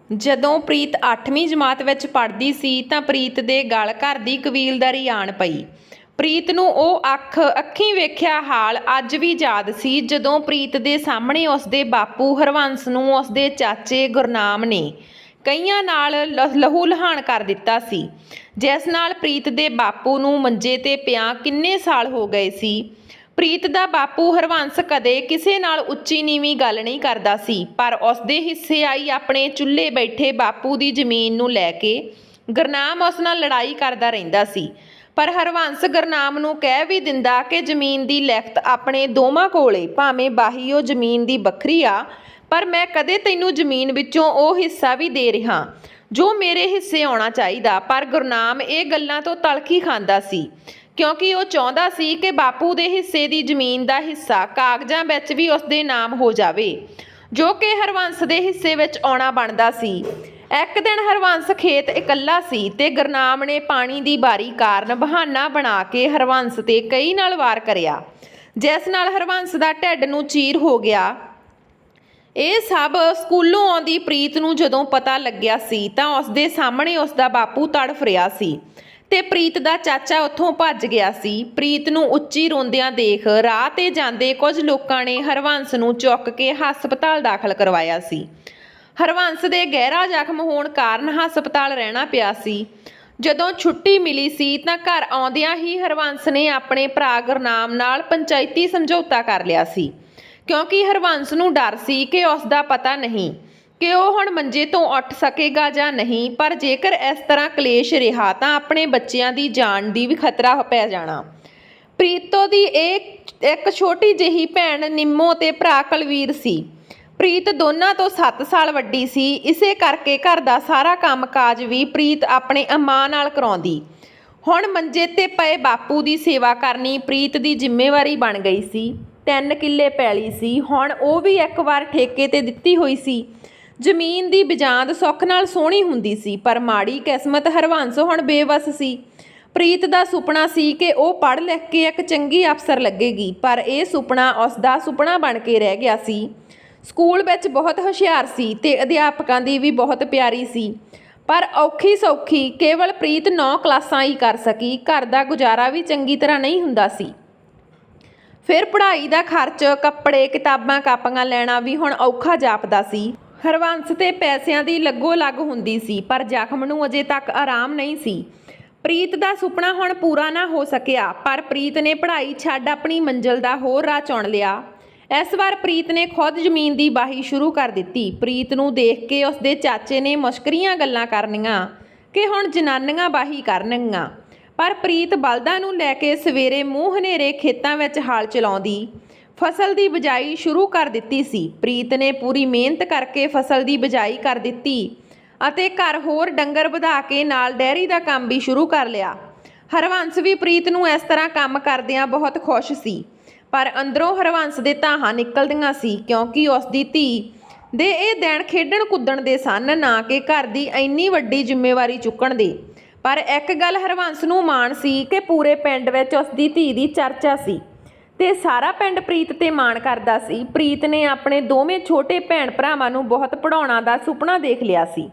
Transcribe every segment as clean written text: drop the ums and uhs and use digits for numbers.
ਜਦੋਂ ਪ੍ਰੀਤ 8ਵੀਂ ਜਮਾਤ ਵਿੱਚ ਪੜ੍ਹਦੀ ਸੀ ਤਾਂ ਪ੍ਰੀਤ ਦੇ ਗਲ ਘਰ ਦੀ ਕਬੀਲਦਾਰੀ ਆਣ ਪਈ। ਪ੍ਰੀਤ ਨੂੰ ਉਹ ਅੱਖੀਂ ਵੇਖਿਆ ਹਾਲ ਅੱਜ ਵੀ ਯਾਦ ਸੀ ਜਦੋਂ ਪ੍ਰੀਤ ਦੇ ਸਾਹਮਣੇ ਉਸਦੇ ਬਾਪੂ ਹਰਬੰਸ ਨੂੰ ਉਸਦੇ ਚਾਚੇ ਗੁਰਨਾਮ ਨੇ ਕਈਆਂ ਨਾਲ ਲਹੂ ਲਹਾਨ ਕਰ ਦਿੱਤਾ ਸੀ, ਜਿਸ ਨਾਲ ਪ੍ਰੀਤ ਦੇ ਬਾਪੂ ਨੂੰ ਮੰਜੇ 'ਤੇ ਪਿਆ ਕਿੰਨੇ ਸਾਲ ਹੋ ਗਏ ਸੀ। ਪ੍ਰੀਤ ਦਾ ਬਾਪੂ ਹਰਬੰਸ ਕਦੇ ਕਿਸੇ ਨਾਲ ਉੱਚੀ ਨੀਵੀਂ ਗੱਲ ਨਹੀਂ ਕਰਦਾ ਸੀ, ਪਰ ਉਸਦੇ ਹਿੱਸੇ ਆਈ ਆਪਣੇ ਚੁੱਲ੍ਹੇ ਬੈਠੇ ਬਾਪੂ ਦੀ ਜ਼ਮੀਨ ਨੂੰ ਲੈ ਕੇ ਗੁਰਨਾਮ ਉਸ ਨਾਲ ਲੜਾਈ ਕਰਦਾ ਰਹਿੰਦਾ ਸੀ। ਪਰ ਹਰਬੰਸ ਗੁਰਨਾਮ ਨੂੰ ਕਹਿ ਵੀ ਦਿੰਦਾ ਕਿ ਜ਼ਮੀਨ ਦੀ ਲਿਖਤ ਆਪਣੇ ਦੋਵਾਂ ਕੋਲੇ, ਭਾਵੇਂ ਬਾਹੀ ਉਹ ਜ਼ਮੀਨ ਦੀ ਵੱਖਰੀ ਆ, ਪਰ ਮੈਂ ਕਦੇ ਤੈਨੂੰ ਜ਼ਮੀਨ ਵਿੱਚੋਂ ਉਹ ਹਿੱਸਾ ਵੀ ਦੇ ਰਿਹਾ ਜੋ ਮੇਰੇ ਹਿੱਸੇ ਆਉਣਾ ਚਾਹੀਦਾ। ਪਰ ਗੁਰਨਾਮ ਇਹ ਗੱਲਾਂ ਤੋਂ ਤਲਖੀ ਖਾਂਦਾ ਸੀ, ਕਿਉਂਕਿ ਉਹ ਚਾਹੁੰਦਾ ਸੀ ਕਿ ਬਾਪੂ ਦੇ ਹਿੱਸੇ ਦੀ ਜ਼ਮੀਨ ਦਾ ਹਿੱਸਾ ਕਾਗਜ਼ਾਂ ਵਿੱਚ ਵੀ ਉਸਦੇ ਨਾਮ ਹੋ ਜਾਵੇ, ਜੋ ਕਿ ਹਰਬੰਸ ਦੇ ਹਿੱਸੇ ਵਿੱਚ ਆਉਣਾ ਬਣਦਾ ਸੀ। ਇੱਕ ਦਿਨ ਹਰਬੰਸ ਖੇਤ ਇਕੱਲਾ ਸੀ ਤੇ ਗੁਰਨਾਮ ਨੇ ਪਾਣੀ ਦੀ ਬਾਰੀ ਕਾਰਨ ਬਹਾਨਾ ਬਣਾ ਕੇ ਹਰਬੰਸ ਤੇ ਕਈ ਨਾਲ ਵਾਰ ਕਰਿਆ, ਜਿਸ ਨਾਲ ਹਰਬੰਸ ਦਾ ਢਿੱਡ ਨੂੰ ਚੀਰ ਹੋ ਗਿਆ। ਇਹ ਸਭ ਸਕੂਲੋਂ ਆਉਂਦੀ ਪ੍ਰੀਤ ਨੂੰ ਜਦੋਂ ਪਤਾ ਲੱਗਿਆ ਸੀ ਤਾਂ ਉਸਦੇ ਸਾਹਮਣੇ ਉਸਦਾ ਬਾਪੂ ਤੜਫ ਰਿਹਾ ਸੀ ਤੇ ਪ੍ਰੀਤ ਦਾ ਚਾਚਾ ਉੱਥੋਂ ਭੱਜ ਗਿਆ ਸੀ। ਪ੍ਰੀਤ ਨੂੰ ਉੱਚੀ ਰੋਂਦਿਆਂ ਦੇਖ ਰਾਹ 'ਤੇ ਜਾਂਦੇ ਕੁਝ ਲੋਕਾਂ ਨੇ ਹਰਬੰਸ ਨੂੰ ਚੁੱਕ ਕੇ ਹਸਪਤਾਲ ਦਾਖਲ ਕਰਵਾਇਆ ਸੀ। ਹਰਬੰਸ ਦੇ ਗਹਿਰਾ ਜ਼ਖਮ ਹੋਣ ਕਾਰਨ ਹਸਪਤਾਲ ਰਹਿਣਾ ਪਿਆ ਸੀ। ਜਦੋਂ ਛੁੱਟੀ ਮਿਲੀ ਸੀ ਤਾਂ ਘਰ ਆਉਂਦਿਆਂ ਹੀ ਹਰਬੰਸ ਨੇ ਆਪਣੇ ਭਰਾ ਗੁਰਨਾਮ ਨਾਲ ਪੰਚਾਇਤੀ ਸਮਝੌਤਾ ਕਰ ਲਿਆ ਸੀ, ਕਿਉਂਕਿ ਹਰਬੰਸ ਨੂੰ ਡਰ ਸੀ ਕਿ ਉਸ ਦਾ ਪਤਾ ਨਹੀਂ ਕਿ ਉਹ ਹੁਣ ਮੰਜੇ ਤੋਂ ਉੱਠ ਸਕੇਗਾ ਜਾਂ ਨਹੀਂ, ਪਰ ਜੇਕਰ ਇਸ ਤਰ੍ਹਾਂ ਕਲੇਸ਼ ਰਿਹਾ ਤਾਂ ਆਪਣੇ ਬੱਚਿਆਂ ਦੀ ਜਾਨ ਦੀ ਵੀ ਖਤਰਾ ਪੈ ਜਾਣਾ। ਪ੍ਰੀਤੋ ਦੀ ਇੱਕ ਛੋਟੀ ਜਿਹੀ ਭੈਣ ਨਿੰਮੋ ਤੇ ਭਰਾ ਕੁਲਵੀਰ ਸੀ। ਪ੍ਰੀਤ ਦੋਨਾਂ ਤੋਂ 7 ਸਾਲ ਵੱਡੀ ਸੀ, ਇਸੇ ਕਰਕੇ ਘਰ ਦਾ ਸਾਰਾ ਕੰਮ ਕਾਜ ਵੀ ਪ੍ਰੀਤ ਆਪਣੇ ਮਾਂ ਨਾਲ ਕਰਾਉਂਦੀ। ਹੁਣ ਮੰਜੇ 'ਤੇ ਪਏ ਬਾਪੂ ਦੀ ਸੇਵਾ ਕਰਨੀ ਪ੍ਰੀਤ ਦੀ ਜ਼ਿੰਮੇਵਾਰੀ ਬਣ ਗਈ ਸੀ। 3 ਕਿੱਲੇ ਪੈਲੀ ਸੀ, ਹੁਣ ਉਹ ਵੀ ਇੱਕ ਵਾਰ ਠੇਕੇ 'ਤੇ ਦਿੱਤੀ ਹੋਈ ਸੀ। ਜ਼ਮੀਨ ਦੀ ਬਿਜਾਂਦ ਸੁੱਖ ਨਾਲ ਸੋਹਣੀ ਹੁੰਦੀ ਸੀ, ਪਰ ਮਾੜੀ ਕਿਸਮਤ ਹਰਬੰਸ ਹੁਣ ਬੇਵੱਸ ਸੀ। ਪ੍ਰੀਤ ਦਾ ਸੁਪਨਾ ਸੀ ਕਿ ਉਹ ਪੜ੍ਹ ਲਿਖ ਕੇ ਇੱਕ ਚੰਗੀ ਅਫਸਰ ਲੱਗੇਗੀ, ਪਰ ਇਹ ਸੁਪਨਾ ਉਸ ਦਾ ਸੁਪਨਾ ਬਣ ਕੇ ਰਹਿ ਗਿਆ ਸੀ। ਸਕੂਲ ਵਿੱਚ ਬਹੁਤ ਹੁਸ਼ਿਆਰ ਸੀ ਤੇ ਅਧਿਆਪਕਾਂ ਦੀ ਵੀ ਬਹੁਤ ਪਿਆਰੀ ਸੀ, ਪਰ ਔਖੀ ਸੌਖੀ ਕੇਵਲ ਪ੍ਰੀਤ 9 ਕਲਾਸਾਂ ਹੀ ਕਰ ਸਕੀ। ਘਰ ਦਾ ਗੁਜ਼ਾਰਾ ਵੀ ਚੰਗੀ ਤਰ੍ਹਾਂ ਨਹੀਂ ਹੁੰਦਾ ਸੀ। ਫਿਰ ਪੜ੍ਹਾਈ ਦਾ ਖਰਚ, ਕੱਪੜੇ, ਕਿਤਾਬਾਂ ਕਾਪੀਆਂ ਲੈਣਾ ਵੀ ਹੁਣ ਔਖਾ ਜਾਪਦਾ ਸੀ। ਹਰਬੰਸ ਤੇ ਪੈਸਿਆਂ ਦੀ ਲੱਗੋ ਲੱਗ ਹੁੰਦੀ ਸੀ, ਪਰ ਜ਼ਖਮ ਨੂੰ ਅਜੇ ਤੱਕ ਆਰਾਮ ਨਹੀਂ ਸੀ। ਪ੍ਰੀਤ ਦਾ ਸੁਪਨਾ ਹੁਣ ਪੂਰਾ ਨਾ ਹੋ ਸਕਿਆ, ਪਰ ਪ੍ਰੀਤ ਨੇ ਪੜ੍ਹਾਈ ਛੱਡ ਆਪਣੀ ਮੰਜ਼ਿਲ ਦਾ ਹੋਰ ਰਾਹ ਚੁਣ ਲਿਆ। ਇਸ ਵਾਰ ਪ੍ਰੀਤ ਨੇ ਖੁਦ ਜ਼ਮੀਨ ਦੀ ਵਾਹੀ ਸ਼ੁਰੂ ਕਰ ਦਿੱਤੀ। ਪ੍ਰੀਤ ਨੂੰ ਦੇਖ ਕੇ ਉਸਦੇ ਚਾਚੇ ਨੇ ਮੁਸ਼ਕਰੀਆਂ ਗੱਲਾਂ ਕਰਨੀਆਂ ਕਿ ਹੁਣ ਜਨਾਨੀਆਂ ਵਾਹੀ ਕਰਨਗੀਆਂ, ਪਰ ਪ੍ਰੀਤ ਬਲਦਾਂ ਨੂੰ ਲੈ ਕੇ ਸਵੇਰੇ ਮੂੰਹ ਹਨੇਰੇ ਖੇਤਾਂ ਵਿੱਚ ਹਲ ਚਲਾਉਂਦੀ ਫਸਲ ਦੀ ਬਿਜਾਈ ਸ਼ੁਰੂ ਕਰ ਦਿੱਤੀ ਸੀ। ਪ੍ਰੀਤ ਨੇ ਪੂਰੀ ਮਿਹਨਤ ਕਰਕੇ ਫਸਲ ਦੀ ਬਿਜਾਈ ਕਰ ਦਿੱਤੀ ਅਤੇ ਘਰ ਹੋਰ ਡੰਗਰ ਵਧਾ ਕੇ ਨਾਲ ਡੈਰੀ ਦਾ ਕੰਮ ਵੀ ਸ਼ੁਰੂ ਕਰ ਲਿਆ। ਹਰਬੰਸ ਵੀ ਪ੍ਰੀਤ ਨੂੰ ਇਸ ਤਰ੍ਹਾਂ ਕੰਮ ਕਰਦਿਆਂ ਬਹੁਤ ਖੁਸ਼ ਸੀ, ਪਰ ਅੰਦਰੋਂ ਹਰਬੰਸ ਦੇ ਧਾਹਾਂ ਨਿਕਲਦੀਆਂ ਸੀ, ਕਿਉਂਕਿ ਉਸ ਦੀ ਧੀ ਦੇ ਇਹ ਦਿਨ ਖੇਡਣ ਕੁੱਦਣ ਦੇ ਸਨ, ਨਾ ਕਿ ਘਰ ਦੀ ਇੰਨੀ ਵੱਡੀ ਜ਼ਿੰਮੇਵਾਰੀ ਚੁੱਕਣ ਦੇ। ਪਰ ਇੱਕ ਗੱਲ ਹਰਬੰਸ ਨੂੰ ਮਾਣ ਸੀ ਕਿ ਪੂਰੇ ਪਿੰਡ ਵਿੱਚ ਉਸ ਦੀ ਧੀ ਦੀ ਚਰਚਾ ਸੀ ਤੇ ਸਾਰਾ ਪਿੰਡ ਪ੍ਰੀਤ 'ਤੇ ਮਾਣ ਕਰਦਾ ਸੀ। ਪ੍ਰੀਤ ਨੇ ਆਪਣੇ ਦੋਵੇਂ ਛੋਟੇ ਭੈਣ ਭਰਾਵਾਂ ਨੂੰ ਬਹੁਤ ਪੜ੍ਹਾਉਣਾ ਦਾ ਸੁਪਨਾ ਦੇਖ ਲਿਆ ਸੀ,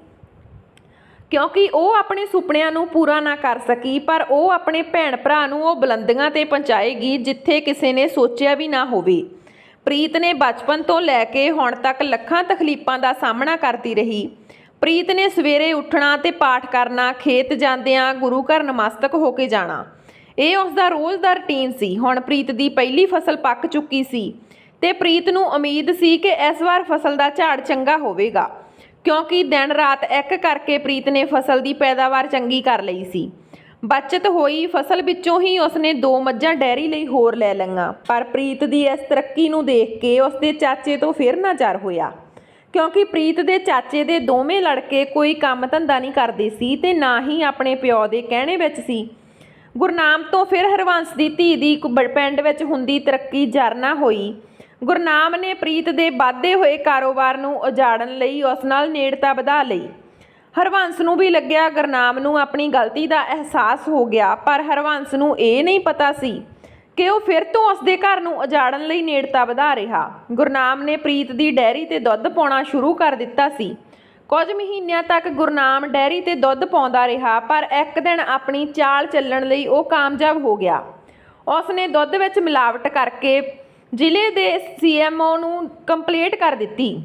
ਕਿਉਂਕਿ ਉਹ ਆਪਣੇ ਸੁਪਨਿਆਂ ਨੂੰ ਪੂਰਾ ਨਾ ਕਰ ਸਕੀ, ਪਰ ਉਹ ਆਪਣੇ ਭੈਣ ਭਰਾ ਨੂੰ ਉਹ ਬੁਲੰਦੀਆਂ 'ਤੇ ਪਹੁੰਚਾਏਗੀ ਜਿੱਥੇ ਕਿਸੇ ਨੇ ਸੋਚਿਆ ਵੀ ਨਾ ਹੋਵੇ। ਪ੍ਰੀਤ ਨੇ ਬਚਪਨ ਤੋਂ ਲੈ ਕੇ ਹੁਣ ਤੱਕ ਲੱਖਾਂ ਤਕਲੀਫਾਂ ਦਾ ਸਾਹਮਣਾ ਕਰਦੀ ਰਹੀ। ਪ੍ਰੀਤ ਨੇ ਸਵੇਰੇ ਉੱਠਣਾ ਤੇ ਪਾਠ ਕਰਨਾ, ਖੇਤ ਜਾਂਦਿਆਂ ਗੁਰੂ ਘਰ ਨਮਸਤਕ ਹੋ ਕੇ ਜਾਣਾ, ਇਹ ਉਸ ਦਾ ਰੋਜ਼ ਦਾ ਰੁਟੀਨ ਸੀ। ਹੁਣ ਪ੍ਰੀਤ ਦੀ ਪਹਿਲੀ ਫਸਲ ਪੱਕ ਚੁੱਕੀ ਸੀ ਤੇ ਪ੍ਰੀਤ ਨੂੰ ਉਮੀਦ ਸੀ ਕਿ ਇਸ ਵਾਰ ਫਸਲ ਦਾ ਝਾੜ ਚੰਗਾ ਹੋਵੇਗਾ, ਕਿਉਂਕਿ ਦਿਨ ਰਾਤ ਇੱਕ ਕਰਕੇ ਪ੍ਰੀਤ ਨੇ ਫਸਲ ਦੀ ਪੈਦਾਵਾਰ ਚੰਗੀ ਕਰ ਲਈ ਸੀ। ਬਚਤ ਹੋਈ ਫਸਲ ਵਿੱਚੋਂ ਹੀ ਉਸਨੇ 2 ਮੱਝਾਂ ਡੈਰੀ ਲਈ ਹੋਰ ਲੈ ਲਈਆਂ। ਪਰ ਪ੍ਰੀਤ ਦੀ ਇਸ ਤਰੱਕੀ ਨੂੰ ਦੇਖ ਕੇ ਉਸਦੇ ਚਾਚੇ ਤੋਂ ਫਿਰ ਨਾ ਜ਼ਰ ਹੋਇਆ, ਕਿਉਂਕਿ ਪ੍ਰੀਤ ਦੇ ਚਾਚੇ ਦੇ ਦੋਵੇਂ ਲੜਕੇ ਕੋਈ ਕੰਮ ਧੰਦਾ ਨਹੀਂ ਕਰਦੇ ਸੀ ਤੇ ਨਾ ਹੀ ਆਪਣੇ ਪਿਓ ਦੇ ਕਹਿਣੇ ਵਿੱਚ ਸੀ। ਗੁਰਨਾਮ ਤੋਂ ਫਿਰ ਹਰਬੰਸ ਦੀ ਧੀ ਦੀ ਪਿੰਡ ਵਿੱਚ ਹੁੰਦੀ ਤਰੱਕੀ ਜ਼ਰ ਨਾ ਹੋਈ। ਗੁਰਨਾਮ ਨੇ ਪ੍ਰੀਤ ਦੇ ਵੱਧਦੇ ਹੋਏ ਕਾਰੋਬਾਰ ਨੂੰ ਉਜਾੜਨ ਲਈ ਉਸ ਨਾਲ ਨੇੜਤਾ ਵਧਾ ਲਈ। ਹਰਬੰਸ ਨੂੰ ਵੀ ਲੱਗਿਆ ਗੁਰਨਾਮ ਨੂੰ ਆਪਣੀ ਗਲਤੀ ਦਾ ਅਹਿਸਾਸ ਹੋ ਗਿਆ, ਪਰ ਹਰਬੰਸ ਨੂੰ ਇਹ ਨਹੀਂ ਪਤਾ ਸੀ ਕਿ ਉਹ ਫਿਰ ਤੋਂ ਉਸਦੇ ਘਰ ਨੂੰ ਉਜਾੜਨ ਲਈ ਨੇੜਤਾ ਵਧਾ ਰਿਹਾ। ਗੁਰਨਾਮ ਨੇ ਪ੍ਰੀਤ ਦੀ ਡੈਰੀ 'ਤੇ ਦੁੱਧ ਪਾਉਣਾ ਸ਼ੁਰੂ ਕਰ ਦਿੱਤਾ ਸੀ। ਕੁਝ ਮਹੀਨਿਆਂ ਤੱਕ ਗੁਰਨਾਮ ਡੈਰੀ ਤੇ ਦੁੱਧ ਪਾਉਂਦਾ ਰਿਹਾ, ਪਰ ਇੱਕ ਦਿਨ ਆਪਣੀ ਚਾਲ ਚੱਲਣ ਲਈ ਉਹ ਕਾਮਯਾਬ ਹੋ ਗਿਆ। ਉਸਨੇ ਦੁੱਧ ਵਿੱਚ ਮਿਲਾਵਟ ਕਰਕੇ ਜ਼ਿਲ੍ਹੇ ਦੇ CMO ਨੂੰ ਕੰਪਲੇਂਟ ਕਰ ਦਿੱਤੀ।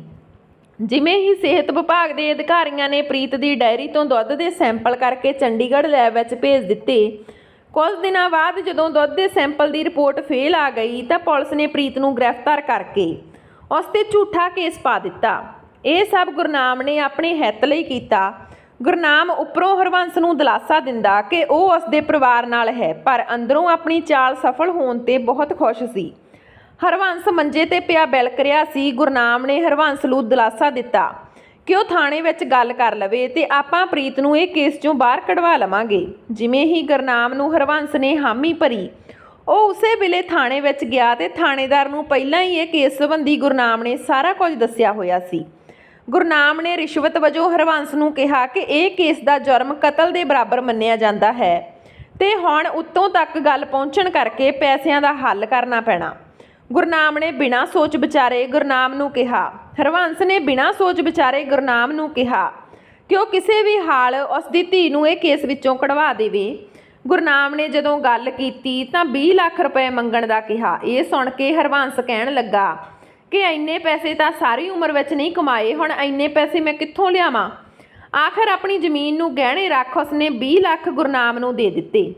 ਜਿਵੇਂ ਹੀ ਸਿਹਤ ਵਿਭਾਗ ਦੇ ਅਧਿਕਾਰੀਆਂ ਨੇ ਪ੍ਰੀਤ ਦੀ ਡੈਰੀ ਤੋਂ ਦੁੱਧ ਦੇ ਸੈਂਪਲ ਕਰਕੇ ਚੰਡੀਗੜ੍ਹ ਲੈਬ ਵਿੱਚ ਭੇਜ ਦਿੱਤੇ, ਕੁਝ ਦਿਨਾਂ ਬਾਅਦ ਜਦੋਂ ਦੁੱਧ ਦੇ ਸੈਂਪਲ ਦੀ ਰਿਪੋਰਟ ਫੇਲ ਆ ਗਈ ਤਾਂ ਪੁਲਿਸ ਨੇ ਪ੍ਰੀਤ ਨੂੰ ਗ੍ਰਿਫਤਾਰ ਕਰਕੇ ਉਸ 'ਤੇ ਝੂਠਾ ਕੇਸ ਪਾ ਦਿੱਤਾ। ਇਹ ਸਭ ਗੁਰਨਾਮ ਨੇ ਆਪਣੇ ਹਿੱਤ ਲਈ ਕੀਤਾ। ਗੁਰਨਾਮ ਉੱਪਰੋਂ ਹਰਬੰਸ ਨੂੰ ਦਿਲਾਸਾ ਦਿੰਦਾ ਕਿ ਉਹ ਉਸ ਦੇ ਪਰਿਵਾਰ ਨਾਲ ਹੈ, ਪਰ ਅੰਦਰੋਂ ਆਪਣੀ ਚਾਲ ਸਫਲ ਹੋਣ 'ਤੇ ਬਹੁਤ ਖੁਸ਼ ਸੀ। ਹਰਬੰਸ ਮੰਜੇ 'ਤੇ ਪਿਆ ਬਿਲਕ ਰਿਹਾ ਸੀ। ਗੁਰਨਾਮ ਨੇ ਹਰਬੰਸ ਨੂੰ ਦਿਲਾਸਾ ਦਿੱਤਾ ਕਿ ਉਹ ਥਾਣੇ ਵਿੱਚ ਗੱਲ ਕਰ ਲਵੇ ਤੇ ਆਪਾਂ ਪ੍ਰੀਤ ਨੂੰ ਇਹ ਕੇਸ 'ਚੋਂ ਬਾਹਰ ਕਢਵਾ ਲਵਾਂਗੇ। ਜਿਵੇਂ ਹੀ ਗੁਰਨਾਮ ਨੂੰ ਹਰਬੰਸ ਨੇ ਹਾਮੀ ਭਰੀ, ਉਹ ਉਸੇ ਵੇਲੇ ਥਾਣੇ ਵਿੱਚ ਗਿਆ ਤੇ ਥਾਣੇਦਾਰ ਨੂੰ ਪਹਿਲਾਂ ਹੀ ਇਹ ਕੇਸ ਸੰਬੰਧੀ ਗੁਰਨਾਮ ਨੇ ਸਾਰਾ ਕੁਝ ਦੱਸਿਆ ਹੋਇਆ ਸੀ। ਗੁਰਨਾਮ ਨੇ ਰਿਸ਼ਵਤ ਵਜੋਂ ਹਰਬੰਸ ਨੂੰ ਕਿਹਾ ਕਿ ਇਹ ਕੇਸ ਦਾ ਜੁਰਮ ਕਤਲ ਦੇ ਬਰਾਬਰ ਮੰਨਿਆ ਜਾਂਦਾ ਹੈ ਤੇ ਹੁਣ ਉੱਤੋਂ ਤੱਕ ਗੱਲ ਪਹੁੰਚਣ ਕਰਕੇ ਪੈਸਿਆਂ ਦਾ ਹੱਲ ਕਰਨਾ ਪੈਣਾ। ਗੁਰਨਾਮ ਨੇ ਬਿਨਾਂ ਸੋਚ ਵਿਚਾਰੇ ਗੁਰਨਾਮ ਨੂੰ ਕਿਹਾ ਹਰਬੰਸ ਨੇ ਬਿਨਾਂ ਸੋਚ ਵਿਚਾਰੇ ਗੁਰਨਾਮ ਨੂੰ ਕਿਹਾ ਕਿ ਉਹ ਕਿਸੇ ਵੀ ਹਾਲ ਉਸ ਦੀ ਧੀ ਨੂੰ ਇਹ ਕੇਸ ਵਿੱਚੋਂ ਕਢਵਾ ਦੇਵੇ। ਗੁਰਨਾਮ ਨੇ ਜਦੋਂ ਗੱਲ ਕੀਤੀ ਤਾਂ 20 ਲੱਖ ਰੁਪਏ ਮੰਗਣ ਦਾ ਕਿਹਾ। ਇਹ ਸੁਣ ਕੇ ਹਰਬੰਸ ਕਹਿਣ ਲੱਗਾ ਕਿ ਇੰਨੇ ਪੈਸੇ ਤਾਂ ਸਾਰੀ ਉਮਰ ਵਿੱਚ ਨਹੀਂ ਕਮਾਏ, ਹੁਣ ਇੰਨੇ ਪੈਸੇ ਮੈਂ ਕਿੱਥੋਂ ਲਿਆਵਾਂ। ਆਖਰ ਆਪਣੀ ਜ਼ਮੀਨ ਨੂੰ ਗਹਿਣੇ ਰੱਖ ਉਸਨੇ 20 ਲੱਖ ਗੁਰਨਾਮ ਨੂੰ ਦੇ ਦਿੱਤੇ।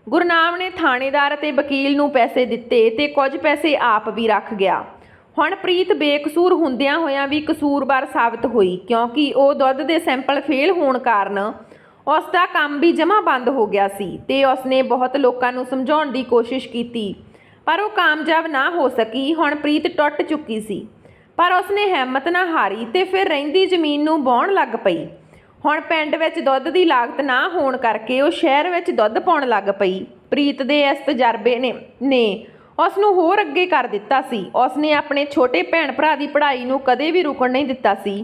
ਗੁਰਨਾਮ ਨੇ ਥਾਣੇਦਾਰ ਅਤੇ ਵਕੀਲ ਨੂੰ ਪੈਸੇ ਦਿੱਤੇ ਤੇ ਕੁਝ ਪੈਸੇ ਆਪ ਵੀ ਰੱਖ ਗਿਆ। ਹੁਣ ਪ੍ਰੀਤ ਬੇਕਸੂਰ ਹੁੰਦਿਆਂ ਹੋਇਆਂ ਵੀ ਕਸੂਰਵਾਰ ਸਾਬਤ ਹੋਈ, ਕਿਉਂਕਿ ਉਹ ਦੁੱਧ ਦੇ ਸੈਂਪਲ ਫੇਲ ਹੋਣ ਕਾਰਨ ਉਸ ਦਾ ਕੰਮ ਵੀ ਜਮਾਂ ਬੰਦ ਹੋ ਗਿਆ ਸੀ ਤੇ ਉਸਨੇ ਬਹੁਤ ਲੋਕਾਂ ਨੂੰ ਸਮਝਾਉਣ ਦੀ ਕੋਸ਼ਿਸ਼ ਕੀਤੀ, ਪਰ ਉਹ ਕਾਮਯਾਬ ਨਾ ਹੋ ਸਕੀ। ਹੁਣ ਪ੍ਰੀਤ ਟੁੱਟ ਚੁੱਕੀ ਸੀ, ਪਰ ਉਸਨੇ ਹਿੰਮਤ ਨਾ ਹਾਰੀ ਤੇ ਫਿਰ ਰਹਿੰਦੀ ਜ਼ਮੀਨ ਨੂੰ ਵਾਹੁਣ ਲੱਗ ਪਈ। ਹੁਣ ਪਿੰਡ ਵਿੱਚ ਦੁੱਧ ਦੀ ਲਾਗਤ ਨਾ ਹੋਣ ਕਰਕੇ ਉਹ ਸ਼ਹਿਰ ਵਿੱਚ ਦੁੱਧ ਪਾਉਣ ਲੱਗ ਪਈ। ਪ੍ਰੀਤ ਦੇ ਇਸ ਤਜਰਬੇ ਨੇ ਉਸ ਨੂੰ ਹੋਰ ਅੱਗੇ ਕਰ ਦਿੱਤਾ ਸੀ। ਉਸਨੇ ਆਪਣੇ ਛੋਟੇ ਭੈਣ ਭਰਾ ਦੀ ਪੜ੍ਹਾਈ ਨੂੰ ਕਦੇ ਵੀ ਰੁਕਣ ਨਹੀਂ ਦਿੱਤਾ ਸੀ।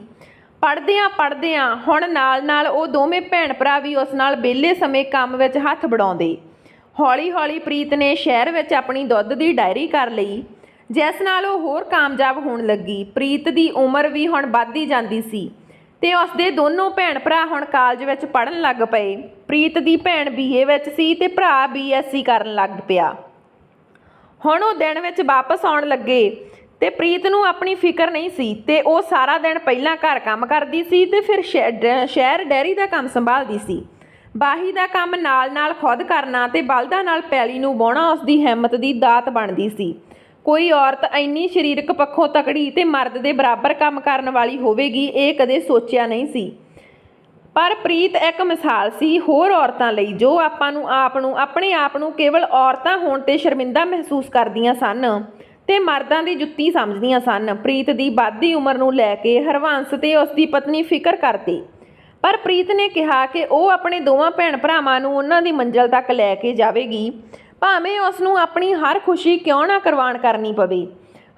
ਪੜ੍ਹਦਿਆਂ ਹੁਣ ਨਾਲ ਉਹ ਦੋਵੇਂ ਭੈਣ ਭਰਾ ਵੀ ਉਸ ਨਾਲ ਵਿਹਲੇ ਸਮੇਂ ਕੰਮ ਵਿੱਚ ਹੱਥ ਵਡਾਉਂਦੇ। ਹੌਲੀ ਪ੍ਰੀਤ ਨੇ ਸ਼ਹਿਰ ਵਿੱਚ ਆਪਣੀ ਦੁੱਧ ਦੀ ਡਾਇਰੀ ਕਰ ਲਈ, ਜਿਸ ਨਾਲ ਉਹ ਹੋਰ ਕਾਮਯਾਬ ਹੋਣ ਲੱਗੀ। ਪ੍ਰੀਤ ਦੀ ਉਮਰ ਵੀ ਹੁਣ ਵੱਧਦੀ ਜਾਂਦੀ ਸੀ ਤੇ ਉਸਦੇ ਦੋਨੋਂ ਭੈਣ ਭਰਾ ਹੁਣ ਕਾਲਜ ਵਿੱਚ ਪੜ੍ਹਨ ਲੱਗ ਪਏ। ਪ੍ਰੀਤ ਦੀ ਭੈਣ BA ਵਿੱਚ ਸੀ ਤੇ ਭਰਾ BSc ਕਰਨ ਲੱਗ ਪਿਆ। ਹੁਣ ਉਹ ਦਿਨ ਵਿੱਚ ਵਾਪਸ ਆਉਣ ਲੱਗੇ ਤੇ ਪ੍ਰੀਤ ਨੂੰ ਆਪਣੀ ਫਿਕਰ ਨਹੀਂ ਸੀ ਤੇ ਉਹ ਸਾਰਾ ਦਿਨ ਪਹਿਲਾਂ ਘਰ ਕੰਮ ਕਰਦੀ ਸੀ ਤੇ ਫਿਰ ਸ਼ਹਿਰ ਡੈਰੀ ਦਾ ਕੰਮ ਸੰਭਾਲਦੀ ਸੀ। ਬਾਹੀ ਦਾ ਕੰਮ ਨਾਲ ਖੁਦ ਕਰਨਾ ਤੇ ਬਲਦਾਂ ਨਾਲ ਪੈਲੀ ਨੂੰ ਵਾਹੁਣਾ ਉਸਦੀ ਹਿੰਮਤ ਦੀ ਦਾਤ ਬਣਦੀ ਸੀ। ਕੋਈ ਔਰਤ ਇੰਨੀ ਸਰੀਰਕ ਪੱਖੋਂ ਤਕੜੀ ਤੇ ਮਰਦ ਦੇ ਬਰਾਬਰ ਕੰਮ ਕਰਨ ਵਾਲੀ ਹੋਵੇਗੀ, ਇਹ ਕਦੇ ਸੋਚਿਆ ਨਹੀਂ ਸੀ। ਪਰ ਪ੍ਰੀਤ ਇੱਕ ਮਿਸਾਲ ਸੀ ਹੋਰ ਔਰਤਾਂ ਲਈ, ਜੋ ਆਪਣੇ ਆਪ ਨੂੰ ਕੇਵਲ ਔਰਤਾਂ ਹੋਣ 'ਤੇ ਸ਼ਰਮਿੰਦਾ ਮਹਿਸੂਸ ਕਰਦੀਆਂ ਸਨ ਤੇ ਮਰਦਾਂ ਦੀ ਜੁੱਤੀ ਸਮਝਦੀਆਂ ਸਨ। ਪ੍ਰੀਤ ਦੀ ਵੱਧਦੀ ਉਮਰ ਨੂੰ ਲੈ ਕੇ ਹਰਬੰਸ ਤੇ ਉਸਦੀ ਪਤਨੀ ਫਿਕਰ ਕਰਦੇ, ਪਰ ਪ੍ਰੀਤ ਨੇ ਕਿਹਾ ਕਿ ਉਹ ਆਪਣੇ ਦੋਵਾਂ ਭੈਣ ਭਰਾਵਾਂ ਨੂੰ ਉਹਨਾਂ ਦੀ ਮੰਜ਼ਿਲ ਤੱਕ ਲੈ ਕੇ ਜਾਵੇਗੀ, ਭਾਵੇਂ ਉਸ ਨੂੰ ਆਪਣੀ ਹਰ ਖੁਸ਼ੀ ਕਿਉਂ ਨਾ ਕੁਰਬਾਨ ਕਰਨੀ ਪਵੇ।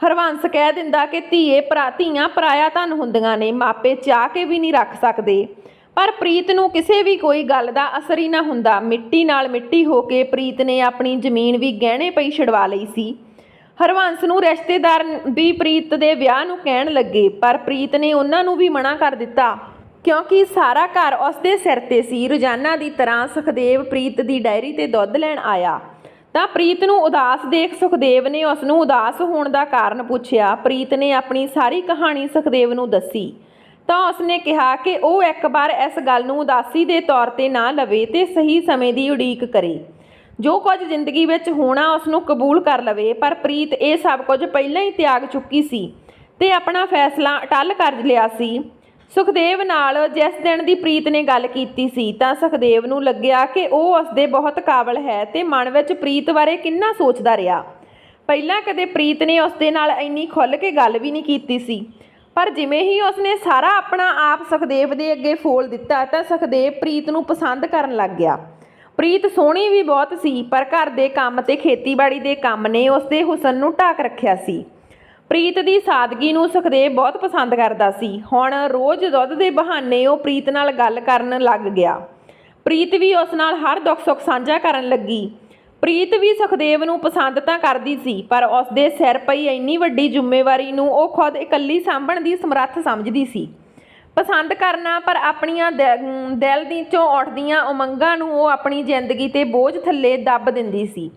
ਹਰਬੰਸ ਕਹਿ ਦਿੰਦਾ ਕਿ ਧੀਆਂ ਪਰਾਇਆ ਧਨ ਹੁੰਦੀਆਂ ਨੇ, ਮਾਪੇ ਚਾਹ ਕੇ ਵੀ ਨਹੀਂ ਰੱਖ ਸਕਦੇ, ਪਰ ਪ੍ਰੀਤ ਨੂੰ ਕਿਸੇ ਵੀ ਕੋਈ ਗੱਲ ਦਾ ਅਸਰ ਹੀ ਨਾ ਹੁੰਦਾ। ਮਿੱਟੀ ਨਾਲ ਮਿੱਟੀ ਹੋ ਕੇ ਪ੍ਰੀਤ ਨੇ ਆਪਣੀ ਜ਼ਮੀਨ ਵੀ ਗਹਿਣੇ ਪਈ ਛਡਵਾ ਲਈ ਸੀ। ਹਰਬੰਸ ਨੂੰ ਰਿਸ਼ਤੇਦਾਰ ਵੀ ਪ੍ਰੀਤ ਦੇ ਵਿਆਹ ਨੂੰ ਕਹਿਣ ਲੱਗੇ, ਪਰ ਪ੍ਰੀਤ ਨੇ ਉਹਨਾਂ ਨੂੰ ਵੀ ਮਨਾ ਕਰ ਦਿੱਤਾ, ਕਿਉਂਕਿ ਸਾਰਾ ਘਰ ਉਸਦੇ ਸਿਰ 'ਤੇ ਸੀ। ਰੋਜ਼ਾਨਾ ਦੀ ਤਰ੍ਹਾਂ ਸੁਖਦੇਵ ਪ੍ਰੀਤ ਦੀ ਡਾਇਰੀ 'ਤੇ ਦੁੱਧ ਲੈਣ ਆਇਆ ਤਾਂ ਪ੍ਰੀਤ ਨੂੰ ਉਦਾਸ ਦੇਖ ਸੁਖਦੇਵ ਨੇ ਉਸ ਨੂੰ ਉਦਾਸ ਹੋਣ ਦਾ ਕਾਰਨ ਪੁੱਛਿਆ। ਪ੍ਰੀਤ ਨੇ ਆਪਣੀ ਸਾਰੀ ਕਹਾਣੀ ਸੁਖਦੇਵ ਨੂੰ ਦੱਸੀ ਤਾਂ ਉਸਨੇ ਕਿਹਾ ਕਿ ਉਹ ਇੱਕ ਵਾਰ ਇਸ ਗੱਲ ਨੂੰ ਉਦਾਸੀ ਦੇ ਤੌਰ 'ਤੇ ਨਾ ਲਵੇ ਤੇ ਸਹੀ ਸਮੇਂ ਦੀ ਉਡੀਕ ਕਰੇ। ਜੋ ਕੁਝ ਜ਼ਿੰਦਗੀ ਵਿੱਚ ਹੋਣਾ ਉਸ ਨੂੰ ਕਬੂਲ ਕਰ ਲਵੇ। ਪਰ ਪ੍ਰੀਤ ਇਹ ਸਭ ਕੁਝ ਪਹਿਲਾਂ ਹੀ ਤਿਆਗ ਚੁੱਕੀ ਸੀ ਤੇ ਆਪਣਾ ਫੈਸਲਾ ਅਟੱਲ ਕਰ ਲਿਆ ਸੀ। ਸੁਖਦੇਵ ਨਾਲ ਜਿਸ ਦਿਨ ਦੀ ਪ੍ਰੀਤ ਨੇ ਗੱਲ ਕੀਤੀ ਸੀ ਤਾਂ ਸੁਖਦੇਵ ਨੂੰ ਲੱਗਿਆ ਕਿ ਉਹ ਉਸਦੇ ਬਹੁਤ ਕਾਬਲ ਹੈ ਤੇ ਮਨ ਵਿੱਚ ਪ੍ਰੀਤ ਬਾਰੇ ਕਿੰਨਾ ਸੋਚਦਾ ਰਿਹਾ। ਪਹਿਲਾਂ ਕਦੇ ਪ੍ਰੀਤ ਨੇ ਉਸਦੇ ਨਾਲ ਇੰਨੀ ਖੁੱਲ੍ਹ ਕੇ ਗੱਲ ਵੀ ਨਹੀਂ ਕੀਤੀ ਸੀ, ਪਰ ਜਿਵੇਂ ਹੀ ਉਸਨੇ ਸਾਰਾ ਆਪਣਾ ਆਪ ਸੁਖਦੇਵ ਦੇ ਅੱਗੇ ਫੋਲ ਦਿੱਤਾ ਤਾਂ ਸੁਖਦੇਵ ਪ੍ਰੀਤ ਨੂੰ ਪਸੰਦ ਕਰਨ ਲੱਗ ਗਿਆ। ਪ੍ਰੀਤ ਸੋਹਣੀ ਵੀ ਬਹੁਤ ਸੀ, ਪਰ ਘਰ ਦੇ ਕੰਮ ਤੇ ਖੇਤੀਬਾੜੀ ਦੇ ਕੰਮ ਨੇ ਉਸਦੇ ਹੁਸਨ ਨੂੰ ਢਾਕ ਰੱਖਿਆ ਸੀ। ਪ੍ਰੀਤ ਦੀ ਸਾਦਗੀ ਨੂੰ ਸੁਖਦੇਵ ਬਹੁਤ ਪਸੰਦ ਕਰਦਾ ਸੀ। ਹੁਣ ਰੋਜ਼ ਦੁੱਧ ਦੇ ਬਹਾਨੇ ਉਹ ਪ੍ਰੀਤ ਨਾਲ ਗੱਲ ਕਰਨ ਲੱਗ ਗਿਆ। ਪ੍ਰੀਤ ਵੀ ਉਸ ਨਾਲ ਹਰ ਦੁੱਖ ਸੁੱਖ ਸਾਂਝਾ ਕਰਨ ਲੱਗੀ। ਪ੍ਰੀਤ ਵੀ ਸੁਖਦੇਵ ਨੂੰ ਪਸੰਦ ਤਾਂ ਕਰਦੀ ਸੀ, ਪਰ ਉਸਦੇ ਸਿਰ ਪਈ ਇੰਨੀ ਵੱਡੀ ਜ਼ਿੰਮੇਵਾਰੀ ਨੂੰ ਉਹ ਖੁਦ ਇਕੱਲੀ ਸਾਂਭਣ ਦੀ ਸਮਰੱਥ ਸਮਝਦੀ ਸੀ। ਪਸੰਦ ਕਰਨਾ, ਪਰ ਆਪਣੀਆਂ ਦਿਲ ਦੀ ਚੋਂ ਉੱਠਦੀਆਂ ਉਮੰਗਾਂ ਨੂੰ ਉਹ ਆਪਣੀ ਜ਼ਿੰਦਗੀ 'ਤੇ ਬੋਝ ਥੱਲੇ ਦੱਬ ਦਿੰਦੀ ਸੀ।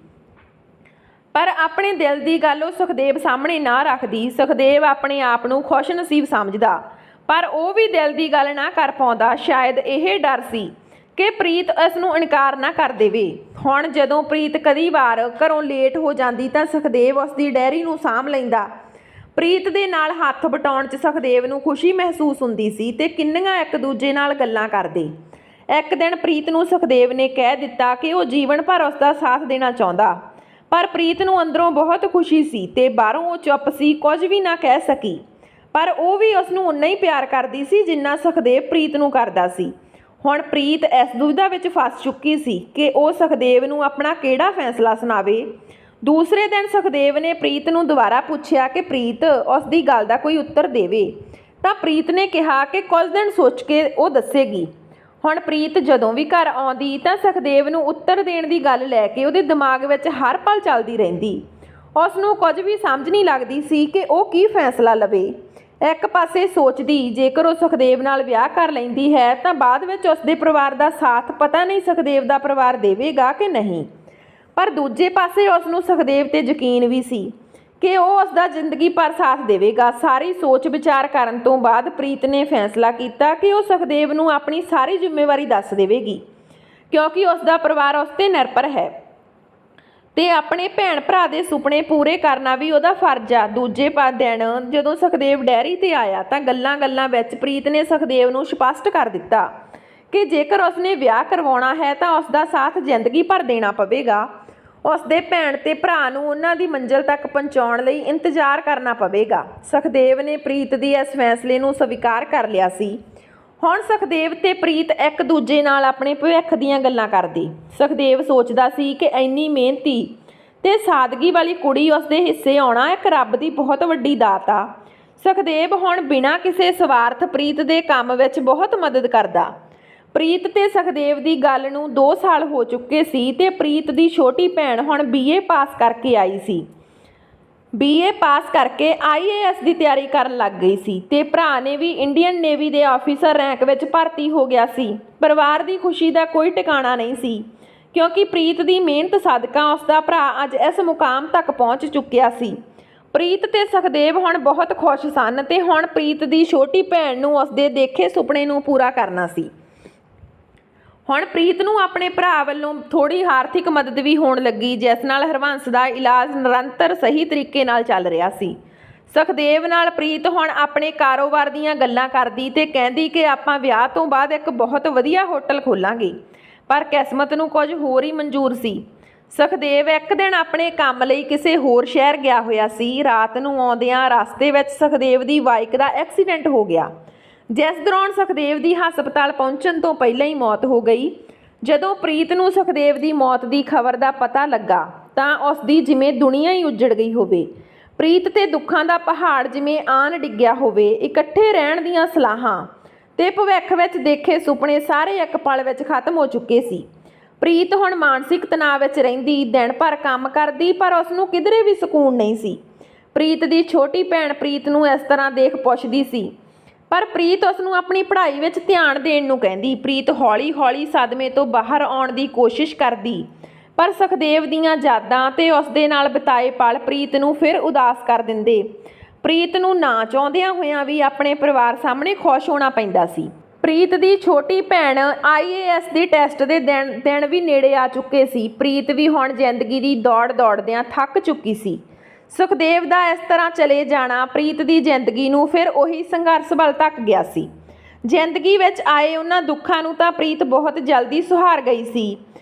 ਪਰ ਆਪਣੇ ਦਿਲ ਦੀ ਗੱਲ ਉਹ ਸੁਖਦੇਵ ਸਾਹਮਣੇ ਨਾ ਰੱਖਦੀ। ਸੁਖਦੇਵ ਆਪਣੇ ਆਪ ਨੂੰ ਖੁਸ਼ਨਸੀਬ ਸਮਝਦਾ, ਪਰ ਉਹ ਵੀ ਦਿਲ ਦੀ ਗੱਲ ਨਾ ਕਰ ਪਾਉਂਦਾ। ਸ਼ਾਇਦ ਇਹ ਡਰ ਸੀ ਕਿ ਪ੍ਰੀਤ ਇਸ ਨੂੰ ਇਨਕਾਰ ਨਾ ਕਰ ਦੇਵੇ। ਹੁਣ ਜਦੋਂ ਪ੍ਰੀਤ ਕਦੀ ਵਾਰ ਘਰੋਂ ਲੇਟ ਹੋ ਜਾਂਦੀ ਤਾਂ ਸੁਖਦੇਵ ਉਸ ਦੀ ਡਾਇਰੀ ਨੂੰ ਸਾਂਭ ਲੈਂਦਾ। ਪ੍ਰੀਤ ਦੇ ਨਾਲ ਹੱਥ ਵਟਾਉਣ 'ਚ ਸੁਖਦੇਵ ਨੂੰ ਖੁਸ਼ੀ ਮਹਿਸੂਸ ਹੁੰਦੀ ਸੀ ਤੇ ਕਿੰਨੀਆਂ ਇੱਕ ਦੂਜੇ ਨਾਲ ਗੱਲਾਂ ਕਰਦੇ। ਇੱਕ ਦਿਨ ਪ੍ਰੀਤ ਨੂੰ ਸੁਖਦੇਵ ਨੇ ਕਹਿ ਦਿੱਤਾ ਕਿ ਉਹ ਜੀਵਨ ਭਰ ਉਸ ਦਾ ਸਾਥ ਦੇਣਾ ਚਾਹੁੰਦਾ, ਪਰ ਪ੍ਰੀਤ ਨੂੰ ਅੰਦਰੋਂ ਬਹੁਤ ਖੁਸ਼ੀ ਸੀ ਤੇ ਬਾਹਰੋਂ ਉਹ ਚੁੱਪ ਸੀ, ਕੁਝ ਵੀ ਨਾ ਕਹਿ ਸਕੀ। ਪਰ ਉਹ ਵੀ ਉਸ ਨੂੰ ਉਨਾ ਹੀ ਪਿਆਰ ਕਰਦੀ ਸੀ ਜਿੰਨਾ ਸੁਖਦੇਵ ਪ੍ਰੀਤ ਨੂੰ ਕਰਦਾ ਸੀ। ਹੁਣ ਪ੍ਰੀਤ ਇਸ ਦੁਵਿਧਾ ਵਿੱਚ ਫਸ ਚੁੱਕੀ ਸੀ ਕਿ ਉਹ ਸੁਖਦੇਵ ਨੂੰ ਆਪਣਾ ਕਿਹੜਾ ਫੈਸਲਾ ਸੁਣਾਵੇ। ਦੂਸਰੇ ਦਿਨ ਸੁਖਦੇਵ ਨੇ ਪ੍ਰੀਤ ਨੂੰ ਦੁਬਾਰਾ ਪੁੱਛਿਆ ਕਿ ਪ੍ਰੀਤ ਉਸ ਦੀ ਗੱਲ ਦਾ ਕੋਈ ਉੱਤਰ ਦੇਵੇ, ਤਾਂ ਪ੍ਰੀਤ ਨੇ ਕਿਹਾ ਕਿ ਕੁਝ ਦਿਨ ਸੋਚ ਕੇ ਉਹ ਦੱਸੇਗੀ। ਹੁਣ ਪ੍ਰੀਤ ਜਦੋਂ ਵੀ ਘਰ ਆਉਂਦੀ ਤਾਂ ਸੁਖਦੇਵ ਨੂੰ ਉੱਤਰ ਦੇਣ ਦੀ ਗੱਲ ਲੈ ਕੇ ਉਹਦੇ ਦਿਮਾਗ ਵਿੱਚ ਹਰ ਪਲ ਚੱਲਦੀ ਰਹਿੰਦੀ। ਉਸ ਨੂੰ ਕੁਝ ਵੀ ਸਮਝ ਨਹੀਂ ਲੱਗਦੀ ਸੀ ਕਿ ਉਹ ਕੀ ਫੈਸਲਾ ਲਵੇ। ਇੱਕ ਪਾਸੇ ਸੋਚਦੀ ਜੇਕਰ ਉਹ ਸੁਖਦੇਵ ਨਾਲ ਵਿਆਹ ਕਰ ਲੈਂਦੀ ਹੈ ਤਾਂ ਬਾਅਦ ਵਿੱਚ ਉਸਦੇ ਪਰਿਵਾਰ ਦਾ ਸਾਥ ਪਤਾ ਨਹੀਂ ਸੁਖਦੇਵ ਦਾ ਪਰਿਵਾਰ ਦੇਵੇਗਾ ਕਿ ਨਹੀਂ, ਪਰ ਦੂਜੇ ਪਾਸੇ ਉਸ ਨੂੰ ਸੁਖਦੇਵ 'ਤੇ ਯਕੀਨ ਵੀ ਸੀ ਕਿ ਉਹ ਉਸ ਦਾ ਜ਼ਿੰਦਗੀ ਭਰ ਸਾਥ ਦੇਵੇਗਾ। ਸਾਰੀ ਸੋਚ ਵਿਚਾਰ ਕਰਨ ਤੋਂ ਬਾਅਦ ਪ੍ਰੀਤ ਨੇ ਫੈਸਲਾ ਕੀਤਾ ਕਿ ਉਹ ਸੁਖਦੇਵ ਨੂੰ ਆਪਣੀ ਸਾਰੀ ਜ਼ਿੰਮੇਵਾਰੀ ਦੱਸ ਦੇਵੇਗੀ, ਕਿਉਂਕਿ ਉਸ ਦਾ ਪਰਿਵਾਰ ਉਸ 'ਤੇ ਨਿਰਭਰ ਹੈ ਤੇ ਆਪਣੇ ਭੈਣ ਭਰਾ ਦੇ ਸੁਪਨੇ ਪੂਰੇ ਕਰਨਾ ਵੀ ਉਹਦਾ ਫਰਜ਼ ਆ। ਦੂਜੇ ਦਿਨ ਜਦੋਂ ਸੁਖਦੇਵ ਡੈਰੀ ਤੇ ਆਇਆ ਤਾਂ ਗੱਲਾਂ ਵਿੱਚ ਪ੍ਰੀਤ ਨੇ ਸੁਖਦੇਵ ਨੂੰ ਸਪਸ਼ਟ ਕਰ ਦਿੱਤਾ ਕਿ ਜੇਕਰ ਉਸਨੇ ਵਿਆਹ ਕਰਵਾਉਣਾ ਹੈ ਤਾਂ ਉਸ ਦਾ ਸਾਥ ਜ਼ਿੰਦਗੀ ਭਰ ਦੇਣਾ ਪਵੇਗਾ। ਉਸ ਦੇ ਭੈਣ ਤੇ ਭਰਾ ਨੂੰ ਉਹਨਾਂ ਦੀ ਮੰਜ਼ਿਲ ਤੱਕ ਪਹੁੰਚਾਉਣ ਲਈ ਇੰਤਜ਼ਾਰ ਕਰਨਾ ਪਵੇਗਾ। ਸੁਖਦੇਵ ਨੇ ਪ੍ਰੀਤ ਦੀ ਇਸ ਫੈਸਲੇ ਨੂੰ ਸਵੀਕਾਰ ਕਰ ਲਿਆ ਸੀ। ਹੁਣ ਸੁਖਦੇਵ ਤੇ ਪ੍ਰੀਤ ਇੱਕ ਦੂਜੇ ਨਾਲ ਆਪਣੇ ਭਵਿੱਖ ਦੀਆਂ ਗੱਲਾਂ ਕਰਦੇ। ਸੁਖਦੇਵ ਸੋਚਦਾ ਸੀ ਕਿ ਇੰਨੀ ਮਿਹਨਤੀ ਤੇ ਸਾਦਗੀ ਵਾਲੀ ਕੁੜੀ ਉਸ ਦੇ ਹਿੱਸੇ ਆਉਣਾ ਇੱਕ ਰੱਬ ਦੀ ਬਹੁਤ ਵੱਡੀ ਦਾਤ ਆ। ਸੁਖਦੇਵ ਹੁਣ ਬਿਨਾਂ ਕਿਸੇ ਸਵਾਰਥ ਪ੍ਰੀਤ ਦੇ ਕੰਮ ਵਿੱਚ ਬਹੁਤ ਮਦਦ ਕਰਦਾ। ਪ੍ਰੀਤ ਤੇ ਸੁਖਦੇਵ ਦੀ ਗੱਲ ਨੂੰ 2 ਸਾਲ ਹੋ ਚੁੱਕੇ ਸੀ ਤੇ ਪ੍ਰੀਤ ਦੀ ਛੋਟੀ ਭੈਣ ਹੁਣ BA ਪਾਸ ਕਰਕੇ ਆਈ ਸੀ। BA ਪਾਸ ਕਰਕੇ IAS ਦੀ ਤਿਆਰੀ ਕਰਨ ਲੱਗ ਗਈ ਸੀ ਤੇ ਭਰਾ ਨੇ ਵੀ ਇੰਡੀਅਨ ਨੇਵੀ ਦੇ ਆਫੀਸਰ ਰੈਂਕ ਵਿੱਚ ਭਰਤੀ ਹੋ ਗਿਆ ਸੀ। ਪਰਿਵਾਰ ਦੀ ਖੁਸ਼ੀ ਦਾ ਕੋਈ ਟਿਕਾਣਾ ਨਹੀਂ ਸੀ, ਕਿਉਂਕਿ ਪ੍ਰੀਤ ਦੀ ਮਿਹਨਤ ਸਦਕਾ ਉਸ ਦਾ ਭਰਾ ਅੱਜ ਇਸ ਮੁਕਾਮ ਤੱਕ ਪਹੁੰਚ ਚੁੱਕਿਆ ਸੀ। ਪ੍ਰੀਤ ਤੇ ਸੁਖਦੇਵ ਹੁਣ ਬਹੁਤ ਖੁਸ਼ ਸਨ ਤੇ ਹੁਣ ਪ੍ਰੀਤ ਦੀ ਛੋਟੀ ਭੈਣ ਨੂੰ ਉਸਦੇ ਦੇਖੇ ਸੁਪਨੇ ਨੂੰ ਪੂਰਾ ਕਰਨਾ ਸੀ। ਹੁਣ ਪ੍ਰੀਤ ਨੂੰ ਆਪਣੇ ਭਰਾ ਵੱਲੋਂ ਥੋੜ੍ਹੀ ਆਰਥਿਕ ਮਦਦ ਵੀ ਹੋਣ ਲੱਗੀ, ਜਿਸ ਨਾਲ ਹਰਬੰਸ ਦਾ ਇਲਾਜ ਨਿਰੰਤਰ ਸਹੀ ਤਰੀਕੇ ਨਾਲ ਚੱਲ ਰਿਹਾ ਸੀ। ਸੁਖਦੇਵ ਨਾਲ ਪ੍ਰੀਤ ਹੁਣ ਆਪਣੇ ਕਾਰੋਬਾਰ ਦੀਆਂ ਗੱਲਾਂ ਕਰਦੀ ਤੇ ਕਹਿੰਦੀ ਕਿ ਆਪਾਂ ਵਿਆਹ ਤੋਂ ਬਾਅਦ ਇੱਕ ਬਹੁਤ ਵਧੀਆ ਹੋਟਲ ਖੋਲਾਂਗੇ, ਪਰ ਕਿਸਮਤ ਨੂੰ ਕੁਝ ਹੋਰ ਹੀ ਮਨਜ਼ੂਰ ਸੀ। ਸੁਖਦੇਵ ਇੱਕ ਦਿਨ ਆਪਣੇ ਕੰਮ ਲਈ ਕਿਸੇ ਹੋਰ ਸ਼ਹਿਰ ਗਿਆ ਹੋਇਆ ਸੀ। ਰਾਤ ਨੂੰ ਆਉਂਦਿਆਂ ਰਸਤੇ ਵਿੱਚ ਸੁਖਦੇਵ ਦੀ ਬਾਈਕ ਦਾ ਐਕਸੀਡੈਂਟ ਹੋ ਗਿਆ, ਜਿਸ ਦੌਰਾਨ ਸੁਖਦੇਵ ਦੀ ਹਸਪਤਾਲ ਪਹੁੰਚਣ ਤੋਂ ਪਹਿਲਾਂ ਹੀ ਮੌਤ ਹੋ ਗਈ। ਜਦੋਂ ਪ੍ਰੀਤ ਨੂੰ ਸੁਖਦੇਵ ਦੀ ਮੌਤ ਦੀ ਖਬਰ ਦਾ ਪਤਾ ਲੱਗਾ ਤਾਂ ਉਸ ਦੀ ਜਿਵੇਂ ਦੁਨੀਆ ਹੀ ਉੱਜੜ ਗਈ ਹੋਵੇ। ਪ੍ਰੀਤ ਤੇ ਦੁੱਖਾਂ ਦਾ ਪਹਾੜ ਜਿਵੇਂ ਆਣ ਡਿੱਗਿਆ ਹੋਵੇ। ਇਕੱਠੇ ਰਹਿਣ ਦੀਆਂ ਸਲਾਹਾਂ ਤੇ ਭਵਿੱਖ ਵਿੱਚ ਦੇਖੇ ਸੁਪਨੇ ਸਾਰੇ ਇੱਕ ਪਲ ਵਿੱਚ ਖਤਮ ਹੋ ਚੁੱਕੇ ਸੀ। ਪ੍ਰੀਤ ਹੁਣ ਮਾਨਸਿਕ ਤਣਾਅ ਵਿੱਚ ਰਹਿੰਦੀ, ਦਿਨ ਭਰ ਕੰਮ ਕਰਦੀ, ਪਰ ਉਸ ਨੂੰ ਕਿਧਰੇ ਵੀ ਸਕੂਨ ਨਹੀਂ ਸੀ। ਪ੍ਰੀਤ ਦੀ ਛੋਟੀ ਭੈਣ ਪ੍ਰੀਤ ਨੂੰ ਇਸ ਤਰ੍ਹਾਂ ਦੇਖ ਪੁੱਛਦੀ ਸੀ, ਪਰ ਪ੍ਰੀਤ ਉਸ ਨੂੰ ਆਪਣੀ ਪੜ੍ਹਾਈ ਵਿੱਚ ਧਿਆਨ ਦੇਣ ਨੂੰ ਕਹਿੰਦੀ। ਪ੍ਰੀਤ ਹੌਲੀ-ਹੌਲੀ ਸਦਮੇ ਤੋਂ ਬਾਹਰ ਆਉਣ ਦੀ ਕੋਸ਼ਿਸ਼ ਕਰਦੀ, ਪਰ ਸੁਖਦੇਵ ਦੀਆਂ ਯਾਦਾਂ ਤੇ ਉਸ ਦੇ ਨਾਲ ਬਿਤਾਏ ਪਲ ਪ੍ਰੀਤ ਨੂੰ ਫਿਰ ਉਦਾਸ ਕਰ ਦਿੰਦੇ। ਪ੍ਰੀਤ ਨੂੰ ਨਾ ਚਾਹੁੰਦਿਆਂ ਹੋਇਆਂ ਵੀ ਆਪਣੇ ਪਰਿਵਾਰ ਸਾਹਮਣੇ ਖੁਸ਼ ਹੋਣਾ ਪੈਂਦਾ ਸੀ। ਪ੍ਰੀਤ ਦੀ ਛੋਟੀ ਭੈਣ IAS ਦੇ ਟੈਸਟ ਦੇ ਦਿਨ ਵੀ ਨੇੜੇ ਆ ਚੁੱਕੇ ਸੀ। ਪ੍ਰੀਤ ਵੀ ਹੁਣ ਜ਼ਿੰਦਗੀ ਦੀ ਦੌੜਦਿਆਂ ਥੱਕ ਚੁੱਕੀ ਸੀ। ਸੁਖਦੇਵ ਦਾ ਇਸ ਤਰ੍ਹਾਂ ਚਲੇ ਜਾਣਾ ਪ੍ਰੀਤ ਦੀ ਜ਼ਿੰਦਗੀ ਨੂੰ ਫਿਰ ਉਹੀ ਸੰਘਰਸ਼ ਵੱਲ ਧੱਕ ਗਿਆ ਸੀ। ਜ਼ਿੰਦਗੀ ਵਿੱਚ ਆਏ ਉਹਨਾਂ ਦੁੱਖਾਂ ਨੂੰ ਤਾਂ ਪ੍ਰੀਤ ਬਹੁਤ ਜਲਦੀ ਸੁਹਾਰ ਗਈ ਸੀ,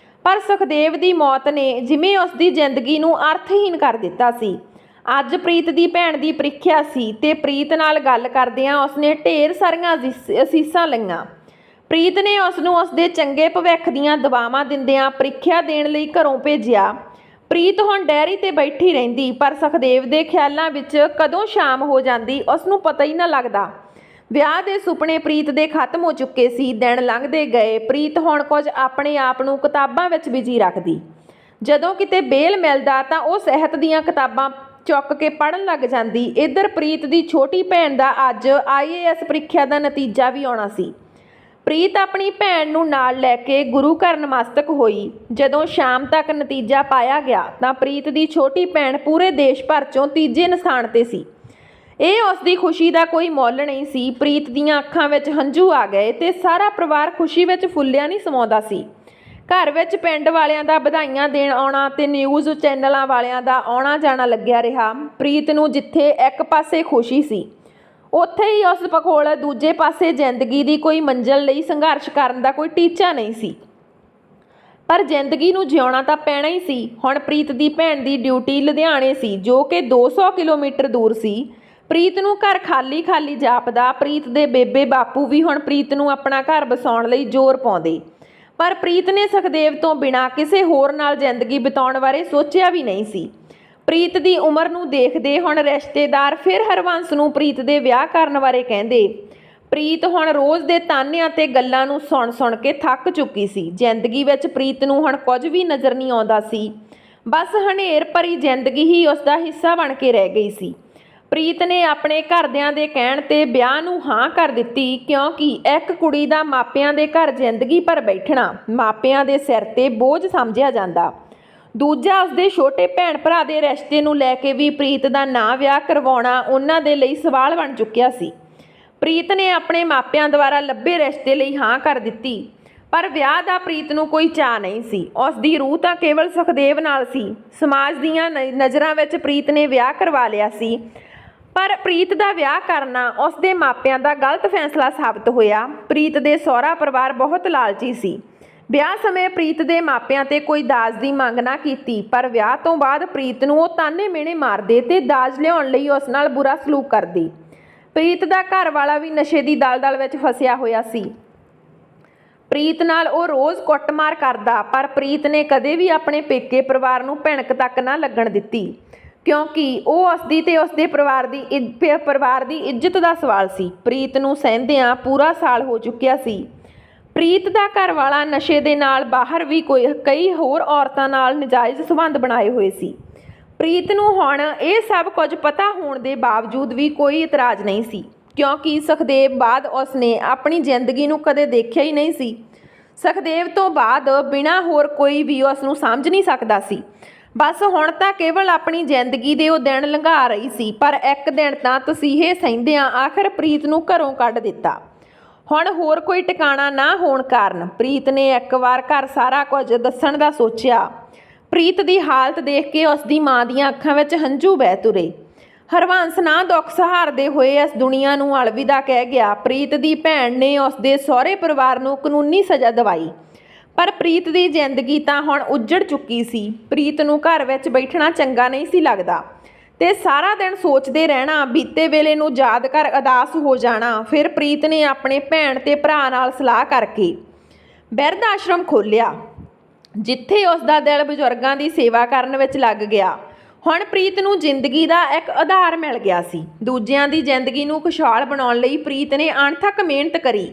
ਪਰ ਸੁਖਦੇਵ ਦੀ ਮੌਤ ਨੇ ਜਿਵੇਂ ਉਸ ਦੀ ਜ਼ਿੰਦਗੀ ਨੂੰ ਅਰਥਹੀਨ ਕਰ ਦਿੱਤਾ ਸੀ। ਅੱਜ ਪ੍ਰੀਤ ਦੀ ਭੈਣ ਦੀ ਪ੍ਰੀਖਿਆ ਸੀ ਤੇ ਪ੍ਰੀਤ ਨਾਲ ਗੱਲ ਕਰਦਿਆਂ ਉਸਨੇ ਢੇਰ ਸਾਰੀਆਂ ਅਸੀਸਾਂ ਲਈਆਂ। ਪ੍ਰੀਤ ਨੇ ਉਸ ਨੂੰ ਉਸਦੇ ਚੰਗੇ ਭਵਿੱਖ ਦੀਆਂ ਦੁਆਵਾਂ ਦਿੰਦਿਆਂ ਪ੍ਰੀਖਿਆ ਦੇਣ ਲਈ ਘਰੋਂ ਭੇਜਿਆ। ਪ੍ਰੀਤ ਹੁਣ ਡੈਰੀ ਤੇ ਬੈਠੀ ਰਹਿੰਦੀ, ਪਰ ਸੁਖਦੇਵ ਦੇ ਖਿਆਲਾਂ ਵਿੱਚ ਕਦੋਂ ਸ਼ਾਮ ਹੋ ਜਾਂਦੀ ਉਸ ਨੂੰ ਪਤਾ ਹੀ ਨਾ ਲੱਗਦਾ। ਵਿਆਹ ਦੇ ਸੁਪਨੇ ਪ੍ਰੀਤ ਦੇ ਖਤਮ ਹੋ ਚੁੱਕੇ ਸੀ। ਦਿਨ ਲੰਘਦੇ ਗਏ। ਪ੍ਰੀਤ ਹੁਣ ਕੁਝ ਆਪਣੇ ਆਪ ਨੂੰ ਕਿਤਾਬਾਂ ਵਿੱਚ ਬਿਜੀ ਰੱਖਦੀ। ਜਦੋਂ ਕਿਤੇ ਬੇਲ ਮਿਲਦਾ ਤਾਂ ਉਹ ਸਿਹਤ ਦੀਆਂ ਕਿਤਾਬਾਂ ਚੁੱਕ ਕੇ ਪੜ੍ਹਨ ਲੱਗ ਜਾਂਦੀ। ਇੱਧਰ ਪ੍ਰੀਤ ਦੀ ਛੋਟੀ ਭੈਣ ਦਾ ਅੱਜ IAS ਪ੍ਰੀਖਿਆ ਦਾ ਨਤੀਜਾ ਵੀ ਆਉਣਾ ਸੀ। ਪ੍ਰੀਤ ਆਪਣੀ ਭੈਣ ਨੂੰ ਨਾਲ ਲੈ ਕੇ ਗੁਰੂ ਘਰ ਨਮਸਤਕ ਹੋਈ। ਜਦੋਂ ਸ਼ਾਮ ਤੱਕ ਨਤੀਜਾ ਪਾਇਆ ਗਿਆ ਤਾਂ ਪ੍ਰੀਤ ਦੀ ਛੋਟੀ ਭੈਣ ਪੂਰੇ ਦੇਸ਼ ਭਰ 'ਚੋਂ ਤੀਜੇ ਨਿਸ਼ਾਨ 'ਤੇ ਸੀ। ਇਹ ਉਸ ਦੀ ਖੁਸ਼ੀ ਦਾ ਕੋਈ ਮੁੱਲ ਨਹੀਂ ਸੀ। ਪ੍ਰੀਤ ਦੀਆਂ ਅੱਖਾਂ ਵਿੱਚ ਹੰਝੂ ਆ ਗਏ ਤੇ ਸਾਰਾ ਪਰਿਵਾਰ ਖੁਸ਼ੀ ਵਿੱਚ ਫੁੱਲਿਆ ਨਹੀਂ ਸਮਾਉਂਦਾ ਸੀ। ਘਰ ਵਿੱਚ ਪਿੰਡ ਵਾਲਿਆਂ ਦਾ ਵਧਾਈਆਂ ਦੇਣ ਆਉਣਾ ਤੇ ਨਿਊਜ਼ ਚੈਨਲਾਂ ਵਾਲਿਆਂ ਦਾ ਆਉਣਾ ਜਾਣਾ ਲੱਗਿਆ ਰਿਹਾ। ਪ੍ਰੀਤ ਨੂੰ ਜਿੱਥੇ ਇੱਕ ਪਾਸੇ ਖੁਸ਼ੀ ਸੀ, ਉੱਥੇ ਹੀ ਉਸ ਕੋਲ ਦੂਜੇ ਪਾਸੇ ਜ਼ਿੰਦਗੀ ਦੀ ਕੋਈ ਮੰਜ਼ਿਲ ਲਈ ਸੰਘਰਸ਼ ਕਰਨ ਦਾ ਕੋਈ ਟੀਚਾ ਨਹੀਂ ਸੀ। ਪਰ ਜ਼ਿੰਦਗੀ ਨੂੰ ਜਿਉਣਾ ਤਾਂ ਪੈਣਾ ਹੀ ਸੀ। ਹੁਣ ਪ੍ਰੀਤ ਦੀ ਭੈਣ ਦੀ ਡਿਊਟੀ ਲੁਧਿਆਣੇ ਸੀ, ਜੋ ਕਿ 200 ਕਿਲੋਮੀਟਰ ਦੂਰ ਸੀ। ਪ੍ਰੀਤ ਨੂੰ ਘਰ ਖਾਲੀ ਖਾਲੀ ਜਾਪਦਾ। ਪ੍ਰੀਤ ਦੇ ਬੇਬੇ ਬਾਪੂ ਵੀ ਹੁਣ ਪ੍ਰੀਤ ਨੂੰ ਆਪਣਾ ਘਰ ਵਸਾਉਣ ਲਈ ਜ਼ੋਰ ਪਾਉਂਦੇ, ਪਰ ਪ੍ਰੀਤ ਨੇ ਸੁਖਦੇਵ ਤੋਂ ਬਿਨਾਂ ਕਿਸੇ ਹੋਰ ਨਾਲ ਜ਼ਿੰਦਗੀ ਬਿਤਾਉਣ ਬਾਰੇ ਸੋਚਿਆ ਵੀ ਨਹੀਂ ਸੀ। ਪ੍ਰੀਤ ਦੀ ਉਮਰ ਨੂੰ ਦੇਖਦੇ ਹੁਣ ਰਿਸ਼ਤੇਦਾਰ ਫਿਰ ਹਰਬੰਸ ਨੂੰ ਪ੍ਰੀਤ ਦੇ ਵਿਆਹ ਕਰਨ ਬਾਰੇ ਕਹਿੰਦੇ। ਪ੍ਰੀਤ ਹੁਣ ਰੋਜ਼ ਦੇ ਤਾਨਿਆਂ ਤੇ ਗੱਲਾਂ ਨੂੰ ਸੁਣ ਕੇ ਥੱਕ ਚੁੱਕੀ ਸੀ। ਜ਼ਿੰਦਗੀ ਵਿੱਚ ਪ੍ਰੀਤ ਨੂੰ ਹੁਣ ਕੁਝ ਵੀ ਨਜ਼ਰ ਨਹੀਂ ਆਉਂਦਾ ਸੀ। ਬਸ ਹਨੇਰ ਭਰੀ ਜ਼ਿੰਦਗੀ ਹੀ ਉਸ ਦਾ ਹਿੱਸਾ ਬਣ ਕੇ ਰਹਿ ਗਈ ਸੀ। ਪ੍ਰੀਤ ਨੇ ਆਪਣੇ ਘਰਦਿਆਂ ਦੇ ਕਹਿਣ ਤੇ ਵਿਆਹ ਨੂੰ ਹਾਂ ਕਰ ਦਿੱਤੀ, ਕਿਉਂਕਿ ਇੱਕ ਕੁੜੀ ਦਾ ਮਾਪਿਆਂ ਦੇ ਘਰ ਜ਼ਿੰਦਗੀ ਭਰ ਬੈਠਣਾ ਮਾਪਿਆਂ ਦੇ ਸਿਰ ਤੇ ਬੋਝ ਸਮਝਿਆ ਜਾਂਦਾ। ਦੂਜਾ, ਉਸਦੇ ਛੋਟੇ ਭੈਣ ਭਰਾ ਦੇ ਰਿਸ਼ਤੇ ਨੂੰ ਲੈ ਕੇ ਵੀ ਪ੍ਰੀਤ ਦਾ ਨਾ ਵਿਆਹ ਕਰਵਾਉਣਾ ਉਹਨਾਂ ਦੇ ਲਈ ਸਵਾਲ ਬਣ ਚੁੱਕਿਆ ਸੀ। ਪ੍ਰੀਤ ਨੇ ਆਪਣੇ ਮਾਪਿਆਂ ਦੁਆਰਾ ਲੱਭੇ ਰਿਸ਼ਤੇ ਲਈ ਹਾਂ ਕਰ ਦਿੱਤੀ, ਪਰ ਵਿਆਹ ਦਾ ਪ੍ਰੀਤ ਨੂੰ ਕੋਈ ਚਾਅ ਨਹੀਂ ਸੀ। ਉਸ ਦੀ ਰੂਹ ਤਾਂ ਕੇਵਲ ਸੁਖਦੇਵ ਨਾਲ ਸੀ। ਸਮਾਜ ਦੀਆਂ ਨਜ਼ਰਾਂ ਵਿੱਚ ਪ੍ਰੀਤ ਨੇ ਵਿਆਹ ਕਰਵਾ ਲਿਆ ਸੀ, ਪਰ ਪ੍ਰੀਤ ਦਾ ਵਿਆਹ ਕਰਨਾ ਉਸ ਦੇ ਮਾਪਿਆਂ ਦਾ ਗਲਤ ਫੈਸਲਾ ਸਾਬਤ ਹੋਇਆ। ਪ੍ਰੀਤ ਦੇ ਸਹੁਰਾ ਪਰਿਵਾਰ ਬਹੁਤ ਲਾਲਚੀ ਸੀ। ਵਿਆਹ ਸਮੇਂ ਪ੍ਰੀਤ ਦੇ ਮਾਪਿਆਂ ਤੇ ਕੋਈ ਦਾਜ ਦੀ ਮੰਗ ਨਾ ਕੀਤੀ, ਪਰ ਵਿਆਹ ਤੋਂ ਬਾਅਦ ਪ੍ਰੀਤ ਨੂੰ ਉਹ ਤਾਨੇ ਮਿਹਣੇ ਮਾਰਦੇ ਤੇ ਦਾਜ ਲਿਆਉਣ ਲਈ ਉਸ ਨਾਲ ਬੁਰਾ ਸਲੂਕ ਕਰਦੇ। ਪ੍ਰੀਤ ਦਾ ਘਰ ਵਾਲਾ ਵੀ ਨਸ਼ੇ ਦੀ ਦਲਦਲ ਵਿੱਚ ਫਸਿਆ ਹੋਇਆ ਸੀ। ਪ੍ਰੀਤ ਨਾਲ ਉਹ ਰੋਜ਼ ਕੁੱਟਮਾਰ ਕਰਦਾ, ਪਰ ਪ੍ਰੀਤ ਨੇ ਕਦੇ ਵੀ ਆਪਣੇ ਪੇਕੇ ਪਰਿਵਾਰ ਨੂੰ ਭਿਣਕ ਤੱਕ ਨਾ ਲੱਗਣ ਦਿੱਤੀ, ਕਿਉਂਕਿ ਉਹ ਉਸਦੀ ਤੇ ਉਸਦੇ ਪਰਿਵਾਰ ਦੀ ਇੱਜ਼ਤ ਦਾ ਸਵਾਲ ਸੀ। ਪ੍ਰੀਤ ਨੂੰ ਸਹਿੰਦਿਆਂ ਪੂਰਾ ਸਾਲ ਹੋ ਚੁੱਕਿਆ ਸੀ। ਪ੍ਰੀਤ ਦਾ ਘਰ ਵਾਲਾ ਨਸ਼ੇ ਦੇ ਨਾਲ ਬਾਹਰ ਵੀ ਕਈ ਹੋਰ ਔਰਤਾਂ ਨਾਲ ਨਜਾਇਜ਼ ਸੰਬੰਧ ਬਣਾਏ ਹੋਏ ਸੀ। ਪ੍ਰੀਤ ਨੂੰ ਹੁਣ ਇਹ ਸਭ ਕੁਝ ਪਤਾ ਹੋਣ ਦੇ ਬਾਵਜੂਦ ਵੀ ਕੋਈ ਇਤਰਾਜ਼ ਨਹੀਂ ਸੀ, ਕਿਉਂਕਿ ਸੁਖਦੇਵ ਬਾਅਦ ਉਸਨੇ ਆਪਣੀ ਜ਼ਿੰਦਗੀ ਨੂੰ ਕਦੇ ਦੇਖਿਆ ਹੀ ਨਹੀਂ ਸੀ। ਸੁਖਦੇਵ ਤੋਂ ਬਾਅਦ ਬਿਨਾਂ ਹੋਰ ਕੋਈ ਵੀ ਉਸ ਨੂੰ ਸਮਝ ਨਹੀਂ ਸਕਦਾ ਸੀ। ਬਸ ਹੁਣ ਤਾਂ ਕੇਵਲ ਆਪਣੀ ਜ਼ਿੰਦਗੀ ਦੇ ਉਹ ਦਿਨ ਲੰਘਾ ਰਹੀ ਸੀ, ਪਰ ਇੱਕ ਦਿਨ ਤਾਂ ਤਸੀਹੇ ਸਹਿੰਦਿਆਂ ਆਖਰ ਪ੍ਰੀਤ ਨੂੰ ਘਰੋਂ ਕੱਢ ਦਿੱਤਾ। ਹੁਣ ਹੋਰ ਕੋਈ ਟਿਕਾਣਾ ਨਾ ਹੋਣ ਕਾਰਨ ਪ੍ਰੀਤ ਨੇ ਇੱਕ ਵਾਰ ਘਰ ਸਾਰਾ ਕੁਝ ਦੱਸਣ ਦਾ ਸੋਚਿਆ। ਪ੍ਰੀਤ ਦੀ ਹਾਲਤ ਦੇਖ ਕੇ ਉਸ ਦੀ ਮਾਂ ਦੀਆਂ ਅੱਖਾਂ ਵਿੱਚ ਹੰਝੂ ਵਹਿ ਤੁਰੇ। ਹਰਬੰਸ ਨਾ ਦੁੱਖ ਸਹਾਰਦੇ ਹੋਏ ਇਸ ਦੁਨੀਆ ਨੂੰ ਅਲਵਿਦਾ ਕਹਿ ਗਿਆ। ਪ੍ਰੀਤ ਦੀ ਭੈਣ ਨੇ ਉਸ ਦੇ ਸਹੁਰੇ ਪਰਿਵਾਰ ਨੂੰ ਕਾਨੂੰਨੀ ਸਜ਼ਾ ਦਿਵਾਈ, ਪਰ ਪ੍ਰੀਤ ਦੀ ਜ਼ਿੰਦਗੀ ਤਾਂ ਹੁਣ ਉੱਜੜ ਚੁੱਕੀ ਸੀ। ਪ੍ਰੀਤ ਨੂੰ ਘਰ ਵਿੱਚ ਬੈਠਣਾ ਚੰਗਾ ਨਹੀਂ ਸੀ ਲੱਗਦਾ ਤੇ ਸਾਰਾ ਦਿਨ ਸੋਚਦੇ ਰਹਿਣਾ, ਬੀਤੇ ਵੇਲੇ ਨੂੰ ਯਾਦ ਕਰ ਉਦਾਸ ਹੋ ਜਾਣਾ। ਫਿਰ ਪ੍ਰੀਤ ਨੇ ਆਪਣੇ ਭੈਣ ਤੇ ਭਰਾ ਨਾਲ ਸਲਾਹ ਕਰਕੇ ਬਿਰਧ ਆਸ਼ਰਮ ਖੋਲ੍ਹਿਆ, ਜਿੱਥੇ ਉਸ ਦਾ ਦਿਲ ਬਜ਼ੁਰਗਾਂ ਦੀ ਸੇਵਾ ਕਰਨ ਵਿੱਚ ਲੱਗ ਗਿਆ। ਹੁਣ ਪ੍ਰੀਤ ਨੂੰ ਜ਼ਿੰਦਗੀ ਦਾ ਇੱਕ ਆਧਾਰ ਮਿਲ ਗਿਆ ਸੀ। ਦੂਜਿਆਂ ਦੀ ਜ਼ਿੰਦਗੀ ਨੂੰ ਖੁਸ਼ਹਾਲ ਬਣਾਉਣ ਲਈ ਪ੍ਰੀਤ ਨੇ ਅਣਥੱਕ ਮਿਹਨਤ ਕਰੀ।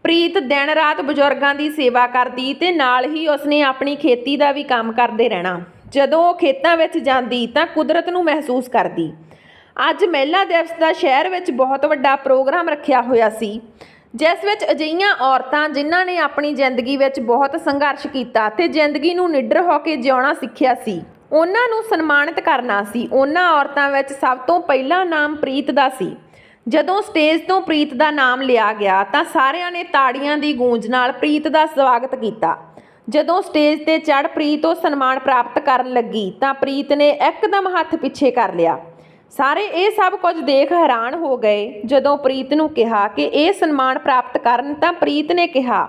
ਪ੍ਰੀਤ ਦਿਨ ਰਾਤ ਬਜ਼ੁਰਗਾਂ ਦੀ ਸੇਵਾ ਕਰਦੀ ਤੇ ਨਾਲ ਹੀ ਉਸਨੇ ਆਪਣੀ ਖੇਤੀ ਦਾ ਵੀ ਕੰਮ ਕਰਦੇ ਰਹਿਣਾ। ਜਦੋਂ ਉਹ ਖੇਤਾਂ ਵਿੱਚ ਜਾਂਦੀ ਤਾਂ ਕੁਦਰਤ ਨੂੰ ਮਹਿਸੂਸ ਕਰਦੀ। ਅੱਜ ਮਹਿਲਾ ਦਿਵਸ ਦਾ ਸ਼ਹਿਰ ਵਿੱਚ ਬਹੁਤ ਵੱਡਾ ਪ੍ਰੋਗਰਾਮ ਰੱਖਿਆ ਹੋਇਆ ਸੀ, ਜਿਸ ਵਿੱਚ ਅਜਿਹੀਆਂ ਔਰਤਾਂ ਜਿਨ੍ਹਾਂ ਨੇ ਆਪਣੀ ਜ਼ਿੰਦਗੀ ਵਿੱਚ ਬਹੁਤ ਸੰਘਰਸ਼ ਕੀਤਾ ਤੇ ਜ਼ਿੰਦਗੀ ਨੂੰ ਨਿਡਰ ਹੋ ਕੇ ਜਿਉਣਾ ਸਿੱਖਿਆ ਸੀ, ਉਹਨਾਂ ਨੂੰ ਸਨਮਾਨਿਤ ਕਰਨਾ ਸੀ। ਉਹਨਾਂ ਔਰਤਾਂ ਵਿੱਚ ਸਭ ਤੋਂ ਪਹਿਲਾ ਨਾਮ ਪ੍ਰੀਤ ਦਾ ਸੀ। ਜਦੋਂ ਸਟੇਜ ਤੋਂ ਪ੍ਰੀਤ ਦਾ ਨਾਮ ਲਿਆ ਗਿਆ ਤਾਂ ਸਾਰਿਆਂ ਨੇ ਤਾੜੀਆਂ ਦੀ ਗੂੰਜ ਨਾਲ ਪ੍ਰੀਤ ਦਾ ਸਵਾਗਤ ਕੀਤਾ। ਜਦੋਂ ਸਟੇਜ ਤੇ ਚੜ੍ਹ ਪ੍ਰੀਤ ਉਹ ਸਨਮਾਨ ਪ੍ਰਾਪਤ ਕਰਨ ਲੱਗੀ ਤਾਂ ਪ੍ਰੀਤ ਨੇ ਇੱਕਦਮ ਹੱਥ ਪਿੱਛੇ ਕਰ ਲਿਆ। ਸਾਰੇ ਇਹ ਸਭ ਕੁਝ ਦੇਖ ਹੈਰਾਨ ਹੋ ਗਏ। ਜਦੋਂ ਪ੍ਰੀਤ ਨੂੰ ਕਿਹਾ ਕਿ ਇਹ ਸਨਮਾਨ ਪ੍ਰਾਪਤ ਕਰਨ ਤਾਂ ਪ੍ਰੀਤ ਨੇ ਕਿਹਾ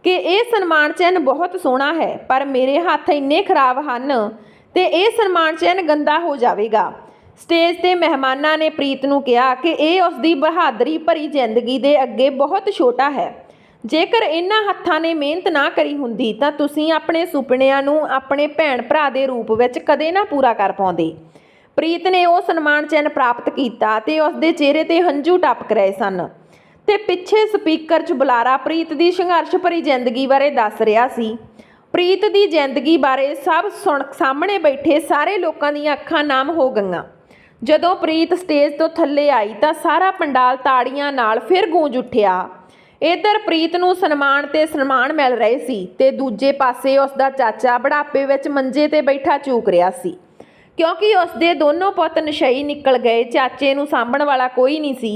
ਕਿ ਇਹ ਸਨਮਾਨ ਚਿੰਨ੍ਹ ਬਹੁਤ ਸੋਹਣਾ ਹੈ, ਪਰ ਮੇਰੇ ਹੱਥ ਇੰਨੇ ਖਰਾਬ ਹਨ ਤੇ ਇਹ ਸਨਮਾਨ ਚਿੰਨ੍ਹ ਗੰਦਾ ਹੋ ਜਾਵੇਗਾ। ਸਟੇਜ ਤੇ ਮਹਿਮਾਨਾਂ ਨੇ ਪ੍ਰੀਤ ਨੂੰ ਕਿਹਾ ਕਿ ਇਹ ਉਸਦੀ ਬਹਾਦਰੀ ਭਰੀ ਜ਼ਿੰਦਗੀ ਦੇ ਅੱਗੇ ਬਹੁਤ ਛੋਟਾ ਹੈ। ਜੇਕਰ ਇਹਨਾਂ ਹੱਥਾਂ ਨੇ ਮਿਹਨਤ ਨਾ ਕਰੀ ਹੁੰਦੀ ਤਾਂ ਤੁਸੀਂ ਆਪਣੇ ਸੁਪਨਿਆਂ ਨੂੰ ਆਪਣੇ ਭੈਣ ਭਰਾ ਦੇ ਰੂਪ ਵਿੱਚ ਕਦੇ ਨਾ ਪੂਰਾ ਕਰ ਪਾਉਂਦੇ। ਪ੍ਰੀਤ ਨੇ ਉਹ ਸਨਮਾਨ ਚਿੰਨ੍ਹ ਪ੍ਰਾਪਤ ਕੀਤਾ ਤੇ ਉਸਦੇ ਚਿਹਰੇ ਤੇ ਹੰਝੂ ਟਪਕ ਰਹੇ ਸਨ ਤੇ ਪਿੱਛੇ ਸਪੀਕਰ 'ਚ ਬੁਲਾਰਾ ਪ੍ਰੀਤ ਦੀ ਸੰਘਰਸ਼ ਭਰੀ ਜ਼ਿੰਦਗੀ ਬਾਰੇ ਦੱਸ ਰਿਹਾ ਸੀ। ਪ੍ਰੀਤ ਦੀ ਜ਼ਿੰਦਗੀ ਬਾਰੇ ਸਭ ਸਾਹਮਣੇ ਬੈਠੇ ਸਾਰੇ ਲੋਕਾਂ ਦੀਆਂ ਅੱਖਾਂ ਨਮ ਹੋ ਗਈਆਂ। ਜਦੋਂ ਪ੍ਰੀਤ ਸਟੇਜ ਤੋਂ ਥੱਲੇ ਆਈ ਤਾਂ ਸਾਰਾ ਪੰਡਾਲ ਤਾੜੀਆਂ ਨਾਲ ਫਿਰ ਗੂੰਜ ਉੱਠਿਆ। ਇੱਧਰ ਪ੍ਰੀਤ ਨੂੰ ਸਨਮਾਨ ਤੇ ਸਨਮਾਨ ਮਿਲ ਰਹੇ ਸੀ ਤੇ ਦੂਜੇ ਪਾਸੇ ਉਸ ਦਾ ਚਾਚਾ ਬੁਢਾਪੇ ਵਿੱਚ ਮੰਜੇ ਤੇ ਬੈਠਾ ਚੂਕ ਰਿਹਾ ਸੀ, ਕਿਉਂਕਿ ਉਸ ਦੇ ਦੋਨੋਂ ਪੁੱਤ ਨਸ਼ਈ ਨਿਕਲ ਗਏ। ਚਾਚੇ ਨੂੰ ਸਾਂਭਣ ਵਾਲਾ ਕੋਈ ਨਹੀਂ ਸੀ।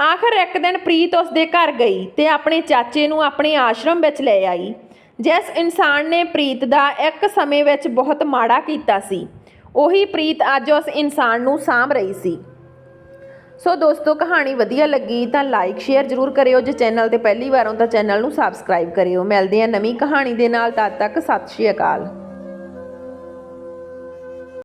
ਆਖਰ ਇੱਕ ਦਿਨ ਪ੍ਰੀਤ ਉਸ ਦੇ ਘਰ ਗਈ ਤੇ ਆਪਣੇ ਚਾਚੇ ਨੂੰ ਆਪਣੇ ਆਸ਼ਰਮ ਵਿੱਚ ਲੈ ਆਈ। ਜਿਸ ਇਨਸਾਨ ਨੇ ਪ੍ਰੀਤ ਦਾ ਇੱਕ ਸਮੇਂ ਵਿੱਚ ਬਹੁਤ ਮਾੜਾ ਕੀਤਾ ਸੀ, ਉਹੀ ਪ੍ਰੀਤ ਅੱਜ ਉਸ ਇਨਸਾਨ ਨੂੰ ਸਾਂਭ ਰਹੀ ਸੀ। ਸੋ ਦੋਸਤੋ, ਕਹਾਣੀ ਵਧੀਆ ਲੱਗੀ ਤਾਂ ਲਾਈਕ ਸ਼ੇਅਰ ਜ਼ਰੂਰ ਕਰਿਓ। ਜੇ ਚੈਨਲ ਤੇ ਪਹਿਲੀ ਵਾਰ ਹੋ ਤਾਂ ਚੈਨਲ ਨੂੰ ਸਬਸਕ੍ਰਾਈਬ ਕਰਿਓ। ਮਿਲਦੇ ਹਾਂ ਨਵੀਂ ਕਹਾਣੀ ਦੇ ਨਾਲ। ਤਦ ਤੱਕ ਸਤਿ ਸ਼੍ਰੀ ਅਕਾਲ।